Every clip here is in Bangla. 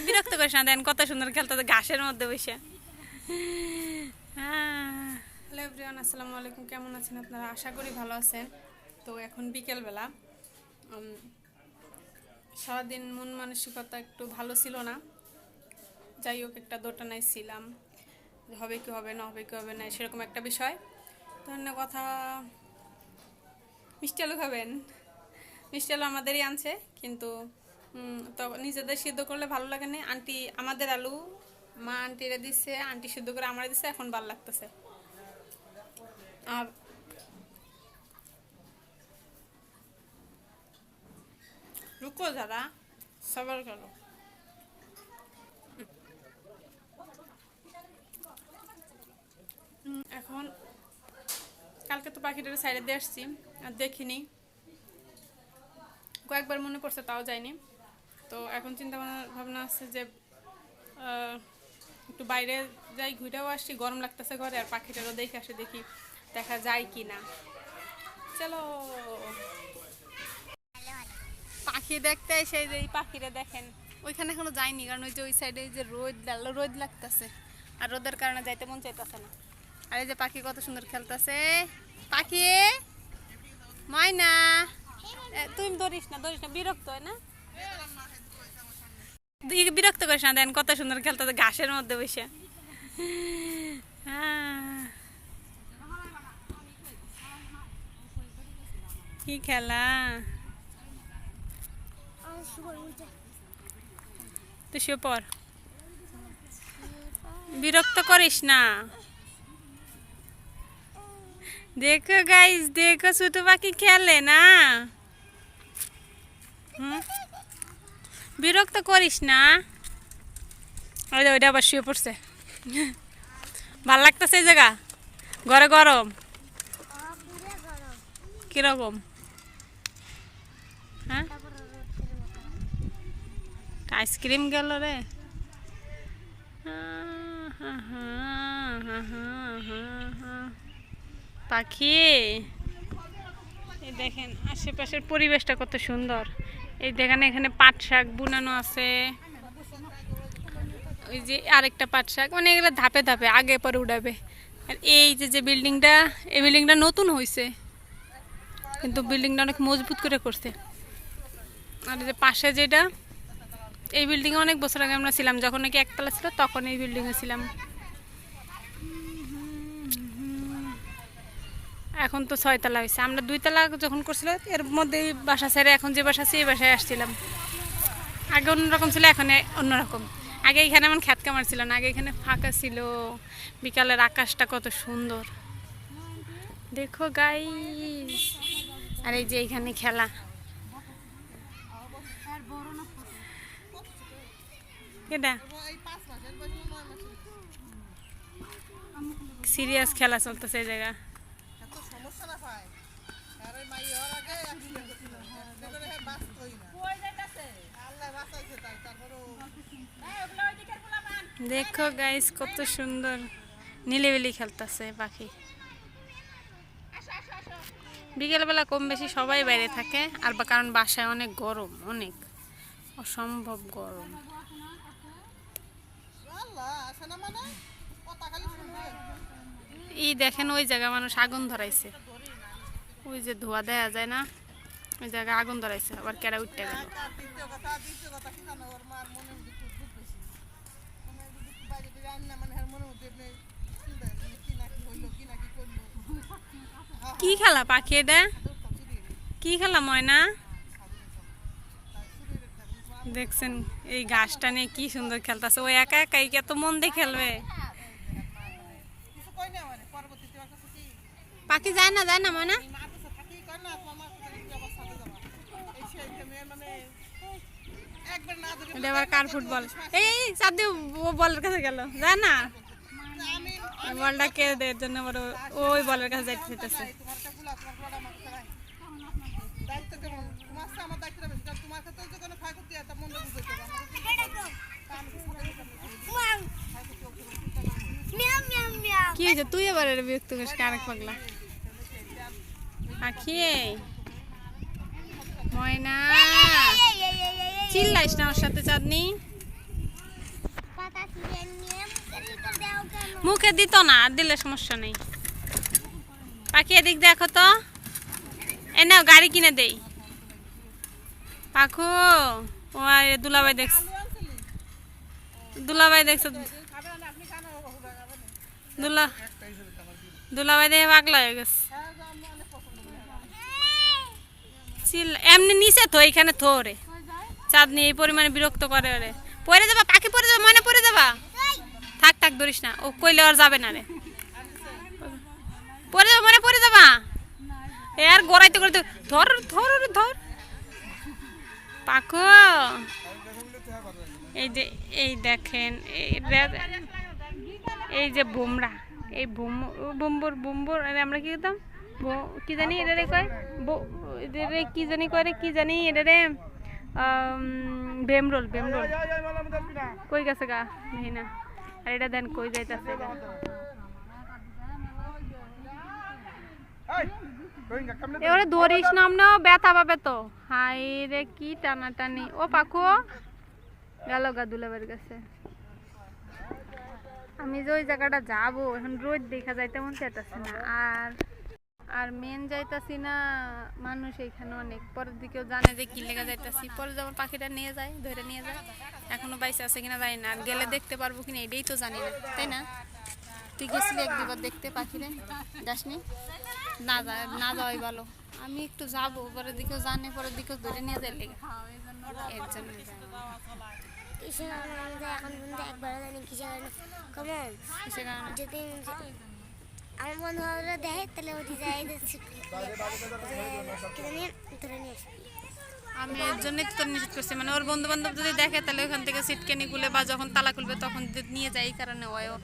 বিরক্ত করিস না, দেন কত সুন্দর খেলতে ঘাসের মধ্যে বসে। হ্যালো এভরিওয়ান, আসসালামু আলাইকুম। কেমন আছেন আপনারা? আশা করি ভালো আছেন। তো এখন বিকেলবেলা, সারাদিন মন মানসিকতা একটু ভালো ছিল না। যাই হোক, একটা দোটানায় ছিলাম, হবে কি হবে না, হবে কি হবে না, সেরকম একটা বিষয়। তো অন্য কথা, মিষ্টি আলু খাবেন? মিষ্টি আলু আমাদেরই আনছে, কিন্তু তো নিজেদের সিদ্ধ করলে ভালো লাগে না। আন্টি আমাদের আলু মা আন্টিরা দিচ্ছে, আন্টি সিদ্ধ করে আমারে দিচ্ছে, এখন ভালো লাগতেছে। আর রুকো যারা, সবার করো। এখন কালকে তো পাখিটার সাইডে দিয়ে আসছি, আর দেখিনি, কয়েকবার মনে পড়ছে, তাও যায়নি। তো এখন চিন্তা ভাবনা আছে যে একটু বাইরে যাই, ঘুরেও আসছি, গরম লাগতেছে ঘরে, আর পাখিটারও দেখে আসে, দেখি দেখা যায় কি না। চলো পাখি দেখতে এসে যে এই পাখিরা দেখেন, ওইখানে এখনো যায়নি, কারণ ওই যে ওই সাইডে যে রোদ লাগতেছে, আর রোদের কারণে যাইতে মন চাইতেছে না। আর এই যে পাখি কত সুন্দর খেলতেছে। পাখি ময়না, তুমি ধরিস না, বিরক্ত হয় না, বিরক্ত করিস না, দেন কত সুন্দর খেলতেছে ঘাসের মধ্যে বসে। কি খেলা, তুই শুয়ে পড়, বিরক্ত করিস না। দেখো গাইস, দেখো ছোট পাখি খেলে না, বিরক্ত করিস না। ওইটা আবার শুয়ে পড়ছে। ভাল লাগতেছে এই জায়গা, ঘরে গরম কিরকম? হ্যাঁ, আইসক্রিম গেল রে। পাখি, এই দেখেন আশেপাশের পরিবেশটা কত সুন্দর। এই দেখেন এখানে পাট শাক বুনানো আছে, ওই যে আরেকটা পাট শাক, মানে এগুলো ধাপে ধাপে আগে পরে উঠাবে। আর এই যে বিল্ডিংটা, এই বিল্ডিংটা নতুন হয়েছে, কিন্তু বিল্ডিংটা অনেক মজবুত করে করছে। আর যে পাশে যেটা, এই বিল্ডিংয়ে অনেক বছর আগে আমরা ছিলাম, যখন নাকি একতলা ছিল তখন এই বিল্ডিংয়ে ছিলাম। এখন তো 6 তলা হয়েছে, আমরা 2 তলা যখন করছিল, এর মধ্যে বাসা ছেড়ে এখন যে বাসা আছে এই বাসায় আসছিলাম। আগে অন্যরকম ছিল, এখন অন্যরকম। আগে এখানে এমন খ্যাত কামার ছিল না, আগে এখানে ফাঁকা ছিল। বিকালের আকাশটা কত সুন্দর দেখো গাইস। আর এই যে এখানে খেলা, এটা সিরিয়াস খেলা চলতেছে এই জায়গা। দেখো গাইস কত সুন্দর নীলিবিলি খেলতেছে পাখি। বিকেলবেলা কম বেশি সবাই বাইরে থাকে, আর কারণ বাসায় অনেক গরম, অনেক অসম্ভব গরম। এই দেখেন ওই জায়গা মানুষ আগুন ধরাইছে, ওই যে ধোয়া দেয়া যায় না, ওই জায়গায় আগুন ধরাইছে, আবার কেডা উঠতে গেল। কি খেলা পাখি এটা? কি খেলা ময়না? দেখছেন এই ঘাসটা নিয়ে কি সুন্দর খেলতেছে, ও একা একাই কত মন দিয়ে খেলবে। পাখি যায় না ময়না, এটা আবার কার ফুটবল? এই চার দিয়ে বলের কাছে গেল, যায় না, বলটা কে দেয় জন্য ওই বলের কাছে যাইতে যেতেছে। কি হয়েছে, তুই এবার বিরক্ত করিস কারেক পাগলা পাখি ময়না। চিল্লাইস না ওর সাথে চাঁদনি। মুখে দিত না, আর দিলে সমস্যা নেই। পাখি এদিক দেখো তো, এ নাও গাড়ি কিনে দেই। পাখু ও দুলাভাই দেখছ, দুলাভাই দেখছো, দুলাভাই দেখে পাগলা হয়ে গেছে। এমনি নিচে তো এখানে থোরে চাঁদনি এই পরিমাণে বিরক্ত করে। ওরে পরে যাবা, পাখি পরে যাবা, মনে পড়ে যাবা। থাক থাক ধরিস না, ও কইলে আর যাবে না রে। পরে যাবা, মনে পড়ে যাবা। এ আর গড়াইতে গড়াইতে ধর ধর ধর পাখু। এই যে এই দেখেন এই যে বোমরা, এই বোম্বর বোম্বর আমরা কি করতাম কি জানি এটারে কয়, এটারে কি জানি করে, কি জানি এটারে ভেমরোল। ভেমরোল কই গেছে গা নেই না। আর এটা দেন কই যাইতেছে গা। এবারে ধরিস নাম না, ব্যথা পাবে তো। হাই রে কি টানাটানি। ও পাখু গেল গা দুলাবের কাছে। আমি যে ওই জায়গাটা যাবো এখন রোদ দেখা যাইতে মন চাইতেছে না। আর মেন যাইতাছি না, মানুষ এইখানে অনেক। পরের দিকেও জানে যে কি লেগে যাইতাছি। পরে যখন পাখিটা নিয়ে যায়, ধরে নিয়ে যায়, এখনো বাইসে আছে কিনা জানি না। আর গেলে দেখতে পারবো কিনা এটাই তো জানি না, তাই না? তুই গেছিলি এক দুবার দেখতে পাখিরে, যাসনি? না যাওয়াই ভালো। আমি একটু যাবো, পরের দিকেও জানে, পরের দিকেও ধরে নিয়ে যায় লেগে, এর জন্য আমার বন্ধুরা দেখে তাহলে ওটি যাই আমি এর জন্যই তো নিষেধ করছি। মানে ওর বন্ধু বান্ধব যদি দেখে তাহলে ওখান থেকে সিটকেনি খুলে বা যখন তালা খুলবে তখন নিয়ে যায়। এই কারণে ওও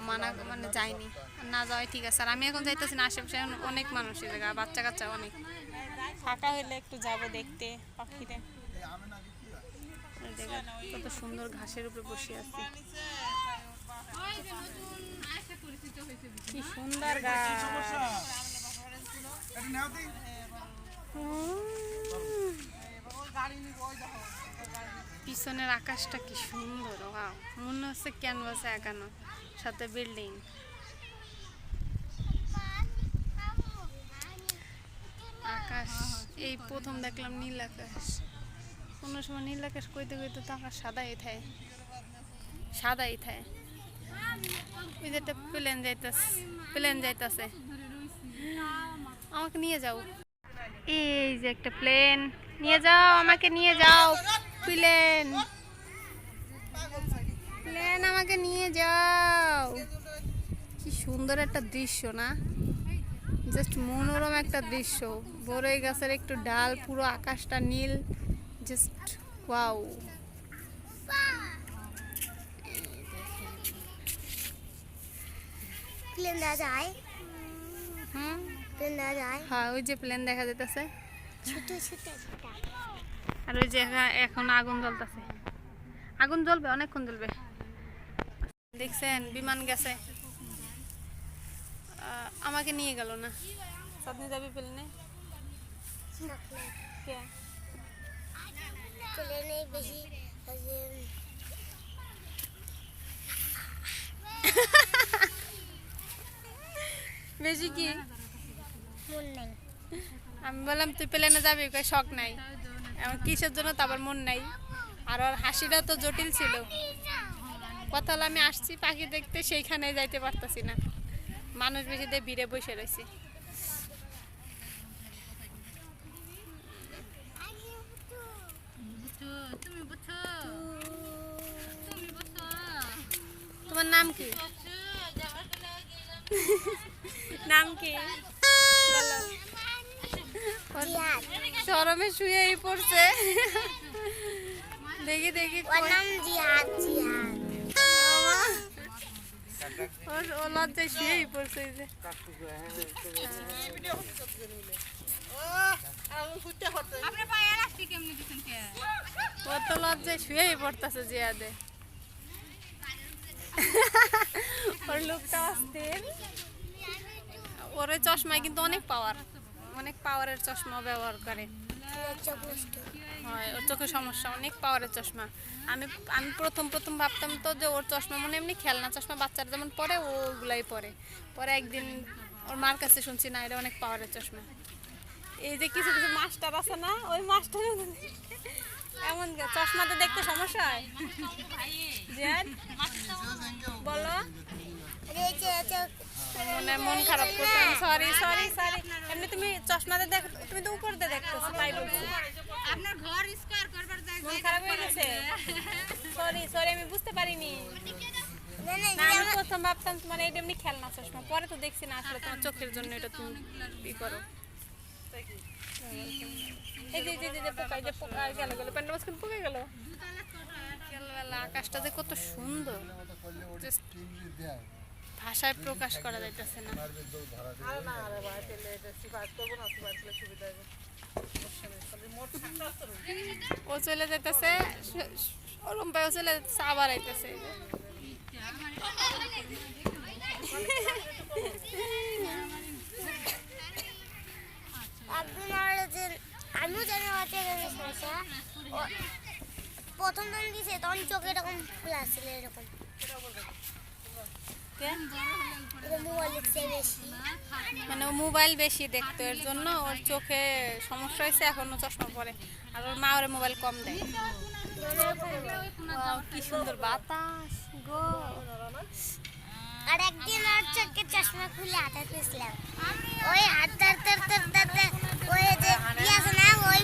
মানে যায়নি, না যাওয়াই ঠিক আছে। আর আমি এখন যাইতেছি না, আশেপাশে অনেক মানুষ, এই জায়গা বাচ্চা কাচ্চা অনেক। ফাঁকা হইলে একটু যাবো দেখতে পাখিরে। কত সুন্দর ঘাসের উপরে বসে আছি, কি সুন্দর গাছ। পিছনের আকাশটা কি সুন্দর, মনে হচ্ছে ক্যানভাসে আঁকানো, সাথে বিল্ডিং। আকাশ এই প্রথম দেখলাম নীল আকাশ। কোনো সময় নীল আকাশ কইতে কইতে তো আকাশ সাদাই থাকে, সাদাই থাকে। ওই যে একটা প্লেন যাইতাছে, আমাকে নিয়ে যাও। এই যে একটা প্লেন, নিয়ে যাও আমাকে, নিয়ে যাও। প্লেন প্লেন আমাকে নিয়ে যাও। কি সুন্দর একটা দৃশ্য না, জাস্ট মনোরম একটা দৃশ্য। বড়ই গাছের একটু ডাল, পুরো আকাশটা নীল, জাস্ট ওয়াও। প্লেন দেখা যায়, প্লেন দেখা যায়। হ্যাঁ ওই যে প্লেন দেখা যাইতেছে, ছোট ছোট। আর ওই যে এখন আগুন জ্বলতেছে, আগুন জ্বলবে, অনেকক্ষণ জ্বলবে। দেখছেন বিমান গেছে, আমাকে নিয়ে গেল না। চাঁদনি যাবি প্লেনে? প্লেনে বেশি বেশি কি মন নাই। আমি বললাম তুই প্লেনে যাবি, কই শখ নাই। আমার কিসের জন্য তো আবার মন নাই। আর ওর হাসিটা তো জটিল ছিল। কথা হলো আমি আসছি পাখি দেখতে, সেইখানে যাইতে পারতাছি না, মানুষ বেশি দিয়ে ভিড়ে বসে রয়েছি। তোমার নাম কি? নাম কি? শরমে শুয়েই পড়ছে। দেখি দেখি, ও লজ্জায় শুয়েই পড়ছে। ও তো লজ্জায় শুয়েই পড়তেছে জিয়াদে। ওর লোকটা অস্থির। ওর চশমায় কিন্তু অনেক পাওয়ার, অনেক পাওয়ারের চশমা ব্যবহার করে। চোখ নষ্ট। হয়, ওর চোখের সমস্যা, অনেক পাওয়ারের চশমা। আমি আমি প্রথম প্রথম ভাবতাম তো যে ওর চশমা মনে এমনি খেলনা চশমা, বাচ্চারা যেমন পরে ওগুলাই পরে। পরে একদিন ওর মার কাছে শুনছি না, এটা অনেক পাওয়ারের চশমা। এই যে কিছু কিছু মাস্টার আছে না, ওই মাস্টার এমন চশমাতে দেখতে সমস্যা হয়। জিয়াদ বলো, মানে মন খারাপ করছে। সরি সরি সরি, এমনি তুমি চশমাতে দেখ, তুমি তো উপর দিয়ে দেখতেছো তাই বলছি। আপনার ঘর স্কয়ার করবার জায়গা মন খারাপ হয়ে গেছে, সরি সরি, আমি বুঝতে পারিনি। না না না, আমি প্রথম ভাবতাম তোমার এটা এমনি খেলনা চশমা, পরে তো দেখছি না আসলে তোমার চোখের জন্য এটা তুমি ই করো। এই যে পোকা, এই যে পোকা গেল গেল, প্যান্টের মাঝখানে পোকা গেল। বিকেলবেলা আকাশটা যে কত সুন্দর, Just ভাষায় প্রকাশ করা যাইতেছে না। ও চলে যাইতেছে, ওরম পায় ও চলে যাইতেছে, আবার আইতেছে। একদিন আর যে আমিও জানি হচ্ছে সমস্যা। প্রথম দিন দিছে তখন চোখে এরকম খোলা ছিল, এরকম মোবাইল দেখছে বেশি। মানে ও মোবাইল বেশি দেখতো, এর জন্য ওর চোখে সমস্যা হয়েছে, এখনো চশমা পরে। আর ওর মা ওর মোবাইল কম দেয়। Wow, কি সুন্দর বাতাস গো। আর একদিন আর চোখের চশমা খুলে হাতে পেয়েছিলাম, ওই হাত ধরতে ওই যে আছে না, ওই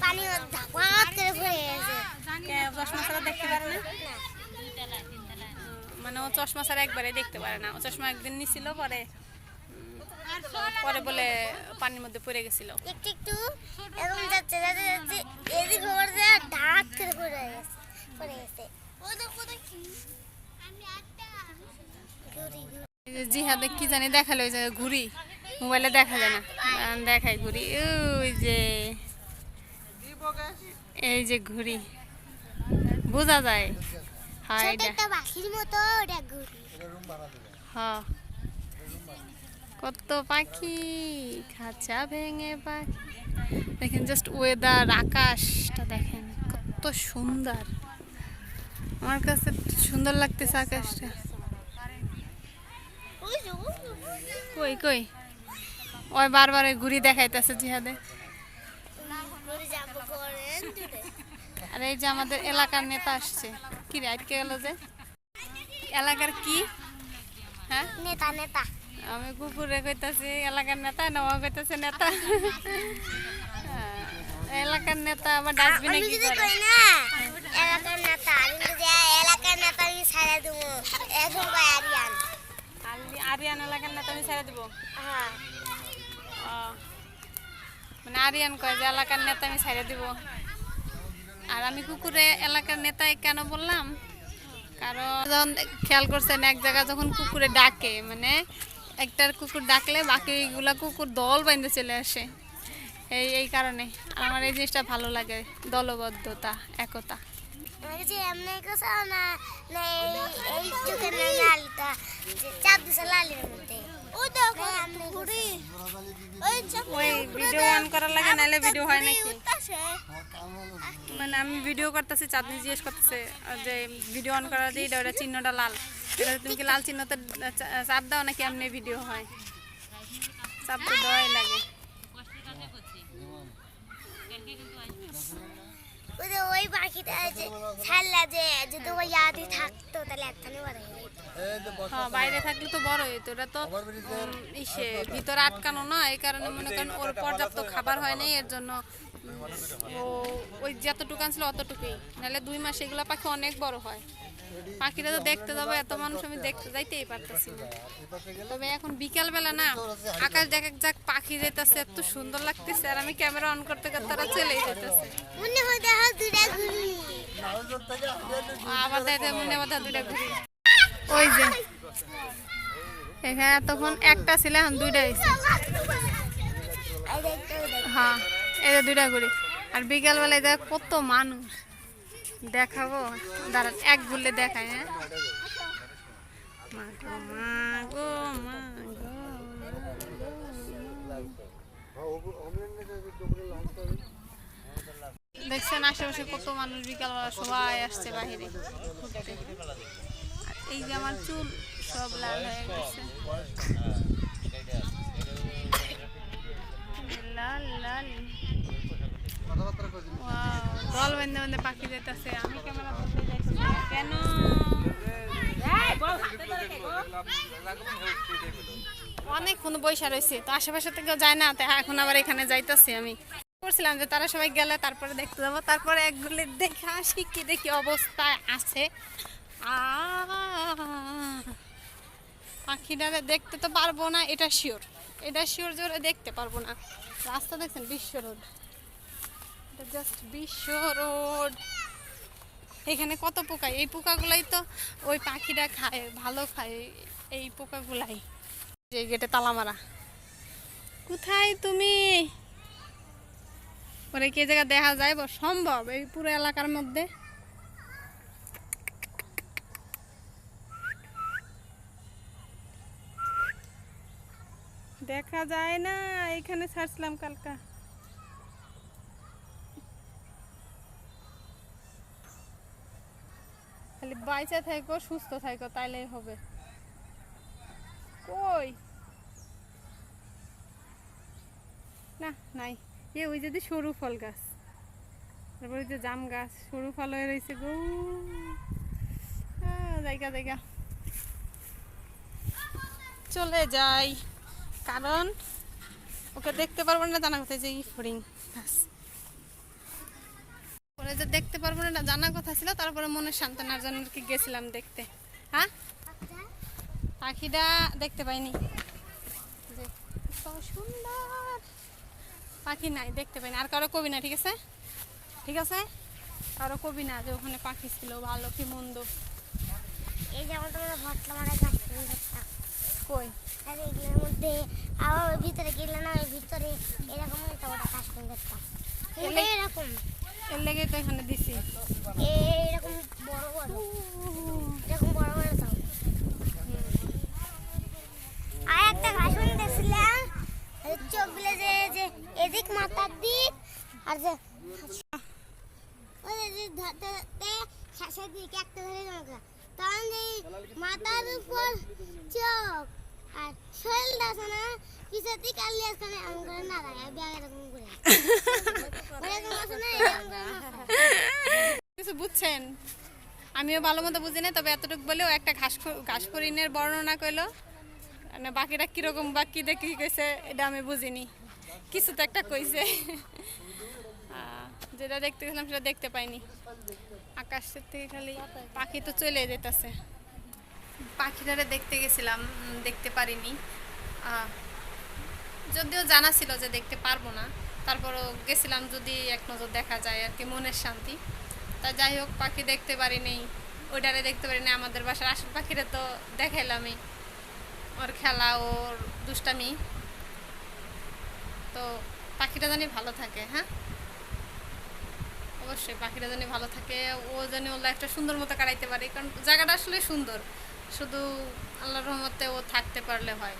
পানি ধাপাত করে পড়ে গেছে। চশমা ছাড়া দেখতে পারে না, মানে ও চশমা ছাড়া একবারে দেখতে পারে না। ও চশমা একদিন নিছিল, পরে পরে বলে পানির মধ্যে পড়ে গেছিল। একটু একটু এরকম যাচ্ছে এদিক খবর যে ধাত করে পড়ে গেছে। এই যে জিহাদে কি জানি দেখালো, ওই যে ঘুড়ি, মোবাইলে দেখা যায় না, দেখাই ঘুড়ি। ওই যে এই যে ঘুড়ি বোঝা যায়। হ্যাঁ ছোট এটা, একটা পাখির মতো ওটা ঘুরি। হ্যাঁ কত পাখি, খাঁচা ভেঙে পাখি। দেখেন জাস্ট ওয়েদার, আকাশটা দেখেন কত সুন্দর। আমার কাছে সুন্দর লাগতেছে আকাশটা। কই কই, ওই বারবার ওই ঘুড়ি দেখাইতেছে জিহাদে। আর এই যে আমাদের এলাকার নেতা আসছে। কি রে আটকে গেল যে, এলাকার কি? হ্যাঁ নেতা নেতা আমি কুকুরে কইতাছি এলাকার নেতা, নেওয়া কইতাছে নেতা। এলাকার নেতা আবার ডাস্টবিনে আমি কি যদি করে? কই না এলাকার নেতা, আমি যদি এলাকার নেতা আমি ছাড়া দেবো, এখন কয় আরিয়ান। আরিয়ান এলাকার নেতা আমি ছেড়ে দেবো। হ্যাঁ মানে আরিয়ান কয় যে এলাকার নেতা আমি ছেড়ে দিব। আর আমি কুকুরে এলাকার নেতাই কেন বললাম, কারণ যখন খেয়াল করছেন এক জায়গায় যখন কুকুরে ডাকে, মানে একটার কুকুর ডাকলে বাকিগুলা কুকুর দল বাইন্ধে চলে আসে। এই কারণে আমার এই জিনিসটা ভালো লাগে, দলবদ্ধতা, একতা। আমাকে যে এমনি কথা না না এই চোখের লালটা যে চাপ দিছে লালের মধ্যে, ওই দেখো ঘুরি, ওই ওই ভিডিও অন করার লাগে, নাহলে ভিডিও হয় নাকি? মানে আমি ভিডিও করতেছি, চাঁদনি জিজ্ঞেস করতেছে যে ভিডিও অন করার দিয়ে এটা চিহ্নটা লাল, এটা তুমি কি লাল চিহ্নতে চাপ দাও নাকি এমনি ভিডিও হয়? চাপ তো দেওয়াই লাগে। ওই যে ওই পাখিটা যে ছাড়লা যে যদি ওই ইয়াদি থাকতো তাহলে একখানে বড় হয়ে যেত। হ্যাঁ বাইরে থাকলে তো বড় হইতো, এটা তো ইসে ভিতরে আটকানো না, এই কারণে মনে করেন ওর পর্যাপ্ত খাবার হয় নাই, এর জন্য ও ওই যতটুকু আনছিল অতটুকুই, নাহলে 2 মাস এগুলো পাখি অনেক বড় হয়। পাখিরা তো দেখতে যাবো, এত মানুষ আমি দেখতে যাইতেই পারতেছি না। তবে এখন বিকালবেলা না, আকাশ দেখ এক যাক পাখি যেতেছে, এত সুন্দর লাগতেছে, আর আমি ক্যামেরা অন করতে করতে তারা চলেই যেতেছে। মনে হয় দেখো দুটা ঘুরি, আবার দেখে মনে কথা 2টা ঘুরি। ওই যে এখানে তখন একটা ছিল, এখন 2টা হয়েছে। এই দেখতে হ্যাঁ এই যে 2টা ঘুরি। আর বিকালবেলায় দেখ কত মানুষ, দেখাবো দাঁড়ান এক ঘুরলে দেখায়। হ্যাঁ মা গো মা গো মা গো। দেখছেন আশেপাশে কত মানুষ বিকালবেলা সবাই আসছে বাহিরে ঘুরতে। আর এই যে আমার চুল সব লাল হয়ে গেছে, লাল লাল। দল বেঁধে বেঁধে পাখি যেতেছে, আমি ক্যামেরা ধরতে যাইছি না। কেন অনেকক্ষণ বৈশা রয়েছে তো, আশেপাশে থেকে যায় না, তাই এখন আবার এখানে যাইতেছি। আমি করছিলাম যে তারা সবাই গেলে তারপরে দেখতে যাবো, তারপরে একগুলি দেখে আসি কি দেখি অবস্থায় আছে। পাখিটারে দেখতে তো পারবো না, এটা শিওর, এটা শিওর জোরে দেখতে পারবো না। রাস্তা দেখছেন বিশ্ব রোড, এটা জাস্ট বিশ্ব রোড। এখানে কত পোকা, এই পোকাগুলাই তো ওই পাখিটা খায়, ভালো খায় এই পোকাগুলাই। যে গেটে তালা মারা। কোথায় তুমি? পরে কি জায়গা দেখা যায় সম্ভব এই পুরো এলাকার মধ্যে? দেখা যায় না, এখানে ছাড়ছিলাম কালকা। খালি বাইচা থাকো, সুস্থ থাকো, তাইলেই হবে। কই না, নাই। ওই যদি সরু ফল গাছ, তারপর ওই যে জাম গাছ, সরু ফল হয়ে রয়েছে গো। জায়গা জায়গা চলে যাই, কারণ ওকে দেখতে পারবো না, জানা কথা যে ফড়িং গাছ পরে যে দেখতে পারবো না জানা কথা ছিল। তারপরে মনে সান্ত্বনার জন্য কি গেছিলাম দেখতে। হ্যাঁ, পাখিটা দেখতে পাইনি, সুন্দর পাখি নাই, দেখতে পাইনি। আর কারো কবি না, ঠিক আছে, ঠিক আছে, কারো কবি না যে ওখানে পাখি ছিল ভালো কি মন্দ। এই যেমন তোমরা ভটলা মারা গাছ দেখতাম কই, আর এগুলোর মধ্যে আবার ওই ভিতরে গেলে না, ওই ভিতরে এরকম একটা ওটা কাজ করে দেখতাম। এরকম এর লেগে তো এখানে দিছি, এরকম বড় বড়, এরকম বড় বড় তাও। আর একটা ঘাসন দেখছিলাম, চোখগুলো যে যে এদিক মাথার দিক, আর যে ওই যে ধরতে ধরতে শ্বাসের দিকে একটা ধরে জমা, তখন এই মাথার উপর চোখ আর শরীরটা আছে না পিছের দিকে আনলে এখানে এমন করে না রাখে ব্যাগ এরকম করে এরকম আছে না, এরকম করে কিছু বুঝছেন? আমিও ভালো মতো বুঝি না, তবে এতটুকু বলেও একটা ঘাস ফড়িংয়ের বর্ণনা কইলো, মানে বাকিটা কিরকম বা কি দেখি কইছে এটা আমি বুঝিনি, কিছু তো একটা কইছে। যেটা দেখতে গেছিলাম সেটা দেখতে পাইনি। আকাশের থেকে খালি পাখি তো চলে যেতেছে। পাখিটারে দেখতে গেছিলাম, দেখতে পারিনি, যদিও জানা ছিল যে দেখতে পারবো না, তারপরও গেছিলাম যদি এক নজর দেখা যায় আর কি, মনের শান্তি। তা যাই হোক, পাখি দেখতে পারিনি, ওইটারে দেখতে পারিনি। আমাদের বাসার আসল পাখিরা তো দেখাইলামই, ওর খেলা, ওর দুষ্টামি। তো পাখিটা জানি ভালো থাকে। হ্যাঁ, অবশ্যই পাখিটা জানি ভালো থাকে, ও জানি ওর লাইফটা সুন্দর মতো কাটাইতে পারে, কারণ জায়গাটা আসলে সুন্দর, শুধু আল্লাহর রহমতে ও থাকতে পারলে হয়।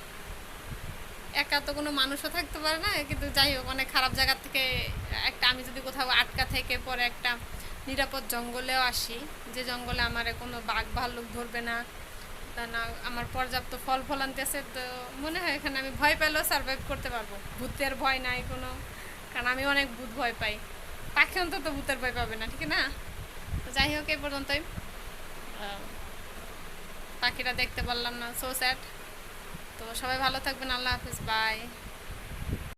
একা তো কোনো মানুষও থাকতে পারে না, কিন্তু যাই হোক, অনেক খারাপ জায়গা থেকে একটা, আমি যদি কোথাও আটকা থেকে পরে একটা নিরাপদ জঙ্গলেও আসি, যে জঙ্গলে আমার কোনো বাঘ ভাল্লুক ধরবে না, তা না আমার পর্যাপ্ত ফল ফলান্তি আছে, তো মনে হয় এখানে আমি ভয় পেলেও সার্ভাইভ করতে পারবো। ভূতের ভয় নাই কোনো, কারণ আমি অনেক ভূত ভয় পাই, পাখি অন্তত ভূতের ভয় পাবে না, ঠিক না? তো যাই হোক, এই পর্যন্তই। পাখিটা দেখতে পারলাম না, সো স্যাড। তো সবাই ভালো থাকবেন, আল্লাহ হাফিজ, বাই।